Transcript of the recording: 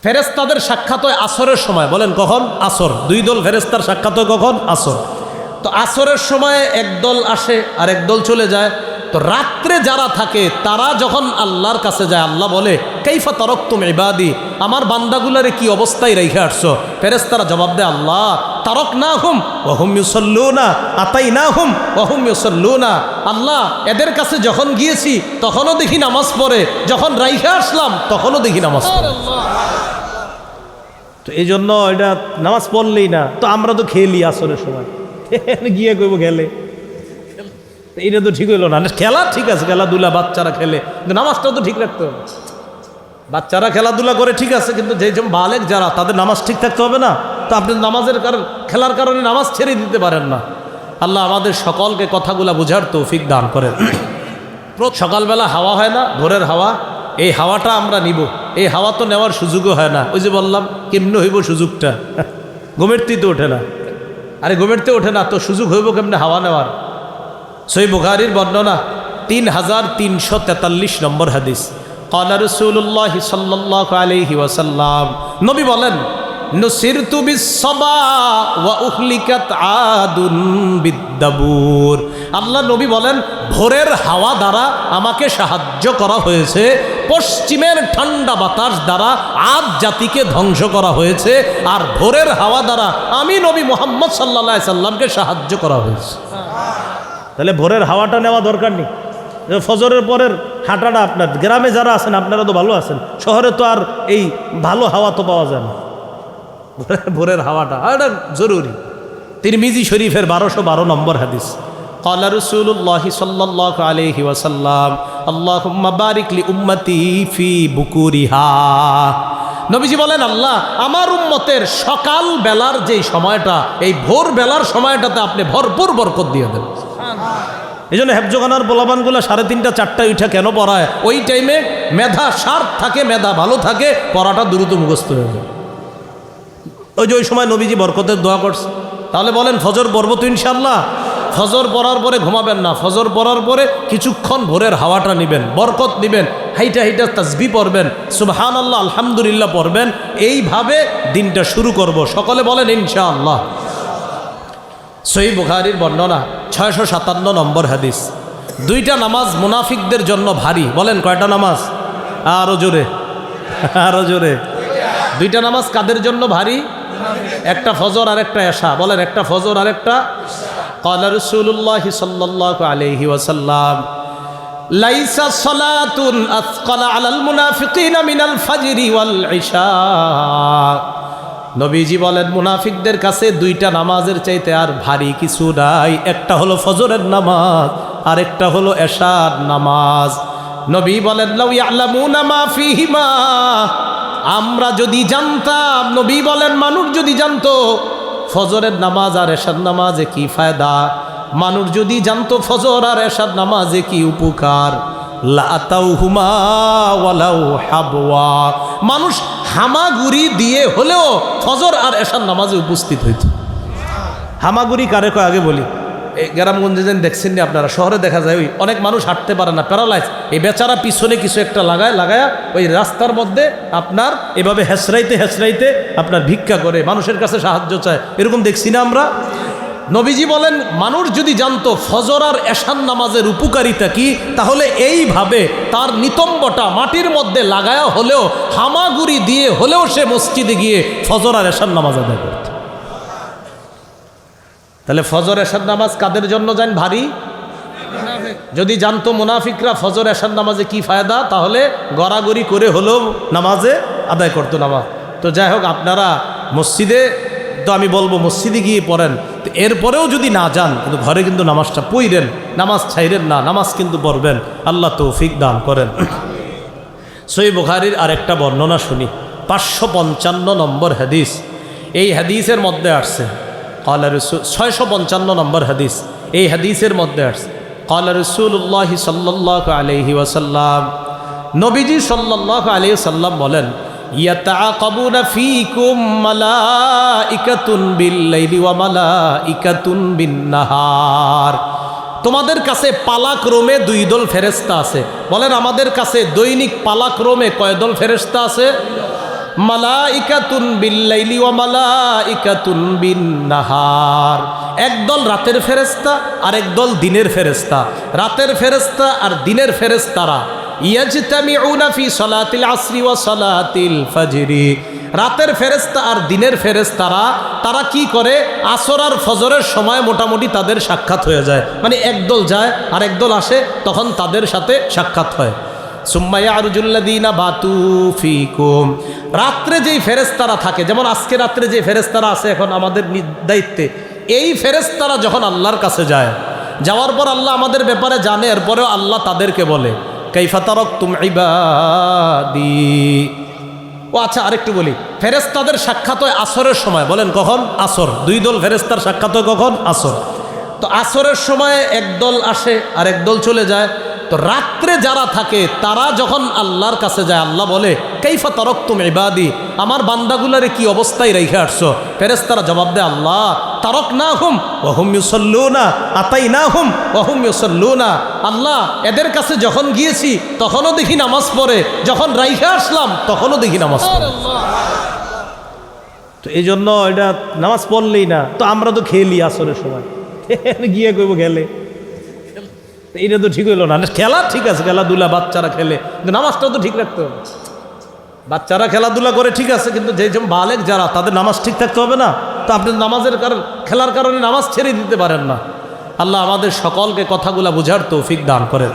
ফেরেশতাদের সাক্ষাৎ হয় আসরের সময়। বলেন কখন? আসর। দুই দল ফেরেশতার সাক্ষাৎ হয় কখন? আসর। তো আসরের সময় একদল আসে আর একদল চলে যায়। তো রাত্রে যারা থাকে তারা যখন আল্লাহর কাছে যায়, আল্লাহ বলে কাইফা তারাকতুম ইবাদি, আমার বান্দাগুলারে কি অবস্থায় রেখে আসছো? ফেরেশতারা জবাব দেয়, আল্লাহ তারাকনাহুম ওয়া হুম ইউসাল্লুনা আতাইনাহুম ওয়া হুম ইউসাল্লুনা। আল্লাহ এদের কাছে যখন গিয়েছি তখনও দেখি নামাজ পড়ে, যখন রাইখে আসলাম তখনও দেখি নামাজ পড়ে। তো এই জন্য এটা নামাজ পড়লেই না, তো আমরা তো খেলি আসরের সময় গিয়ে কইব খেলে, এটা তো ঠিক হইল না। খেলা ঠিক আছে, খেলাধুলা বাচ্চারা খেলে, কিন্তু নামাজটাও তো ঠিক রাখতে হবে। বাচ্চারা খেলাধুলা করে ঠিক আছে, কিন্তু যে বালেক যারা, তাদের নামাজ ঠিক থাকতে হবে না? তো আপনি নামাজের কারণ খেলার কারণে নামাজ ছেড়ে দিতে পারেন না। আল্লাহ আমাদের সকলকে কথাগুলা বোঝার তৌফিক দান করেন। সকালবেলা হাওয়া হয় না, ভোরের হাওয়া, এই হাওয়াটা আমরা নিব। এই হাওয়া তো নেওয়ার সুযোগও হয় না। ওই যে বললাম কেমনে হইব সুযোগটা? ঘুমেরতেই তো ওঠে না। আরে ঘুমেরতে ওঠে না তো সুযোগ হইব কেমনে হাওয়া নেওয়ার? সহিহ বুখারীর বর্ণনা 3343 নম্বর হাদিস। ক্বালা রাসূলুল্লাহ সাল্লাল্লাহু আলাইহি ওয়াসাল্লাম, নবী বলেন, নুসিরতু বিস-সাবা ওয়া উহলিকাত আদুন বিদ-দাবুর। আল্লাহ নবী বলেন, ভোরের হাওয়া দ্বারা আমাকে সাহায্য করা হয়েছে, পশ্চিমের ঠান্ডা বাতাস দ্বারা আদ জাতিকে ধ্বংস করা হয়েছে, আর ভোরের হাওয়া দ্বারা আমি নবী মুহাম্মদ সাল্লাল্লাহু আলাইহি সাল্লামকে সাহায্য করা হয়েছে। তাহলে ভোরের হাওয়াটা নেওয়া দরকার নেই। ফজরের পরের হাঁটাটা, আপনার গ্রামে যারা আছেন আপনারা তো ভালো আছেন, শহরে তো আর এই ভালো হাওয়া তো পাওয়া যায় না। ভোরের হাওয়াটা এটা জরুরি। তিরমিজি শরীফের 1212 নম্বর হাদিস। ক্বালা রাসূলুল্লাহ সাল্লাল্লাহু আলাইহি ওয়াসাল্লাম, আল্লাহুম্মা বারিক লি উম্মতি ফি বুকুরিহা। নবীজি বলেন, আল্লাহ আমার উম্মতের সকাল বেলার যেই সময়টা, এই ভোর বেলার সময়টাতে আপনি ভরপুর বরকত দিয়ে দেন। এই জন্য হেফজোখানার পোলাপানগুলো 3:30 4টায় উঠে কেন পড়ায়? ওই টাইমে মেধা শার্প থাকে, মেধা ভালো থাকে, পড়াটা দ্রুত মুখস্থ হয়ে যায়। ওই যে ওই সময় নবীজি বরকতের দোয়া করছে। তাহলে বলেন ফজর পড়ব তো ইনশাআল্লাহ? ফজর পড়ার পরে ঘুমাবেন না, ফজর পড়ার পরে কিছুক্ষণ ভোরের হাওয়াটা নেবেন, বরকত নেবেন, হাইটা হাইটা তাসবিহ পড়বেন, সুবহানাল্লাহ আলহামদুলিল্লাহ পড়বেন। এইভাবে দিনটা শুরু করব। সকলে বলেন ইনশাআল্লাহ। সহিহ বুখারীর বর্ণনা 657 নম্বর হাদিস। দুইটা নামাজ মুনাফিকদের জন্য ভারী। বলেন কয়টা নামাজ? আরো জোরে, আরো জোরে। দুইটা নামাজ কাদের জন্য ভারী? একটা ফজর আর একটা এশা। বলেন একটা ফজর আর একটা। ক্বালা রাসূলুল্লাহ সাল্লাল্লাহু আলাইহি ওয়াসাল্লাম, লাইসা সালাতুন আথকালা আলাল মুনাফিকিনা মিনাল ফাজরি ওয়াল ইশা। নবীজি বলেন, মুনাফিকদের কাছে দুইটা নামাজের চাইতে আর ভারী কিছু নাই। একটা হলো ফজরের নামাজ আর একটা হলো এশার নামাজ। নবী বলেন, লাউ ইয়ালামুনা মা ফিহিমা, আমরা যদি জানতাম, নবী বলেন মানুষ যদি জানতো ফজরের নামাজ আর এশার নামাজে কি ফায়দা, মানুষ যদি জানতো ফজর আর এশার নামাজে কি উপকার, লাতাউহুমা ওয়ালাউ হাবওয়া, মানুষ হামাগুড়ি দিয়ে হলেও ফজর আর এশার নামাজে উপস্থিত হইত। হামাগুড়ি কারে কয় আগে বলি। এই গ্রামগঞ্জে যেন দেখছেন না আপনারা, শহরে দেখা যায় ওই অনেক মানুষ হাঁটতে পারে না, প্যারালাইজ। এই বেচারা পিছনে কিছু একটা লাগায়া ওই রাস্তার মধ্যে আপনার এভাবে হেসরাইতে হেসরাইতে আপনার ভিক্ষা করে, মানুষের কাছে সাহায্য চায়, এরকম দেখছি না আমরা। নবীজি বলেন, মানুষ যদি জানতো ফজর আর এশার নামাজের উপকারিতা কি, তাহলে এইভাবে তার নিতম্বটা মাটির মধ্যে লাগায়া হলেও, হামাগুড়ি দিয়ে হলেও সে মসজিদে গিয়ে ফজর আর এশার নামাজ আদায় করত। তাহলে ফজর এশার নামাজ কাদের জন্য জান ভারী? যদি জানতো মুনাফিকরা ফজর এশার নামাজে কি ফায়দা, তাহলে গড়াগড়ি করে হলেও নামাজে আদায় করতো নামাজ। তো যাই হোক, আপনারা মসজিদে, তো আমি বলবো মসজিদে গিয়ে পড়েন। তো এরপরেও যদি না যান, কিন্তু ঘরে কিন্তু নামাজটা পড়েন, নামাজ ছাইরেন না, নামাজ কিন্তু পড়বেন। আল্লাহ তৌফিক দান করেন। সহিহ বুখারীর আরেকটা বর্ণনা শুনি, 555 নম্বর হাদিস। এই হাদিসের মধ্যে আসছে, ক্বালা রাসূল 655 নম্বর হাদিস। এই হাদিসের মধ্যে আসছে, ক্বালা রাসূলুল্লাহ সাল্লাল্লাহু আলাইহি ওয়াসাল্লাম, নবীজি সাল্লাল্লাহু আলাইহি ওয়াসাল্লাম বলেন, ইয়াতাআকাবুনা ফীকুম মালাইকাতুন বিল-লাইলি ওয়া মালাইকাতুন বিন-নাহার। তোমাদের কাছে পালাক্রমে দুই দল ফেরেশতা আছে। বলেন আমাদের কাছে দৈনিক পালাক্রমে কয় দল ফেরেশতা আছে? মালাইকাতুন বিল্লাইলি ওয়া মালাইকাতুন বিন্নাহার। একদল রাতের ফেরেশতা আর একদল দিনের ফেরেশতা। রাতের ফেরেশতা আর দিনের ফেরেশতারা ইয়াজতামিউনা ফি সালাতিল আসরি ওয়া সালাতিল ফজরি। রাতের ফেরেশতা আর দিনের ফেরেশতারা তারা কি করে, আসর আর ফজরের সময় মোটামুটি তাদের সাক্ষাৎ হয়ে যায়, মানে একদল যায় আর একদল আসে, তখন তাদের সাথে সাক্ষাৎ হয়। সুম্মা ইয়ারজুল্লাযীনা বাতু ফীকুম। রাত্রে যেই ফেরেশতারা থাকে, যেমন আজকে রাত্রে যে ফেরেশতারা আছে এখন আমাদের দায়িত্বে, এই ফেরেশতারা যখন আল্লাহর কাছে যায়, যাওয়ার পর আল্লাহ আমাদের ব্যাপারে জানে, এরপরেও আল্লাহ তাদেরকে বলে কাইফা তারাকতুম ইবাদি। ও আচ্ছা, আরেকটু বলি, ফেরেশতাদের সাক্ষাৎ হয় আসরের সময়। বলেন কখন? আসর। দুই দল ফেরেশতার সাক্ষাৎ হয় কখন? আসর। তো আসরের সময় একদল আসে আর একদল চলে যায়। তো রাত্রে যারা থাকে তারা যখন আল্লাহর কাছে যায়, আল্লাহ বলে কাইফা তারাকতুম ইবাদি, আমার বান্দাগুলারে কি অবস্থায় রেখে আসছো? ফেরেশতারা জবাব দেয়, আল্লাহ তারাকনাহুম ওয়া হুম ইউসাল্লুনা আতাইনাহুম ওয়া হুম ইউসাল্লুনা। আল্লাহ এদের কাছে যখন গিয়েছি তখনও দেখি নামাজ পড়ে, যখন রাইখে আসলাম তখনও দেখি নামাজ পড়ে। তো এই জন্য এটা নামাজ পড়লেই না, তো আমরা তো খেলি আসরের সময় গিয়ে কইব খেলে, এটা তো ঠিক হইল না। খেলা ঠিক আছে, খেলাধুলা বাচ্চারা খেলে, কিন্তু নামাজটাও তো ঠিক রাখতে হবে। বাচ্চারা খেলাধুলা করে ঠিক আছে, কিন্তু যে বালেক যারা, তাদের নামাজ ঠিক থাকতে হবে না? তো আপনি নামাজের খেলার কারণে নামাজ ছেড়ে দিতে পারেন না। আল্লাহ আমাদের সকলকে কথাগুলা বুঝার তৌফিক দান করেন।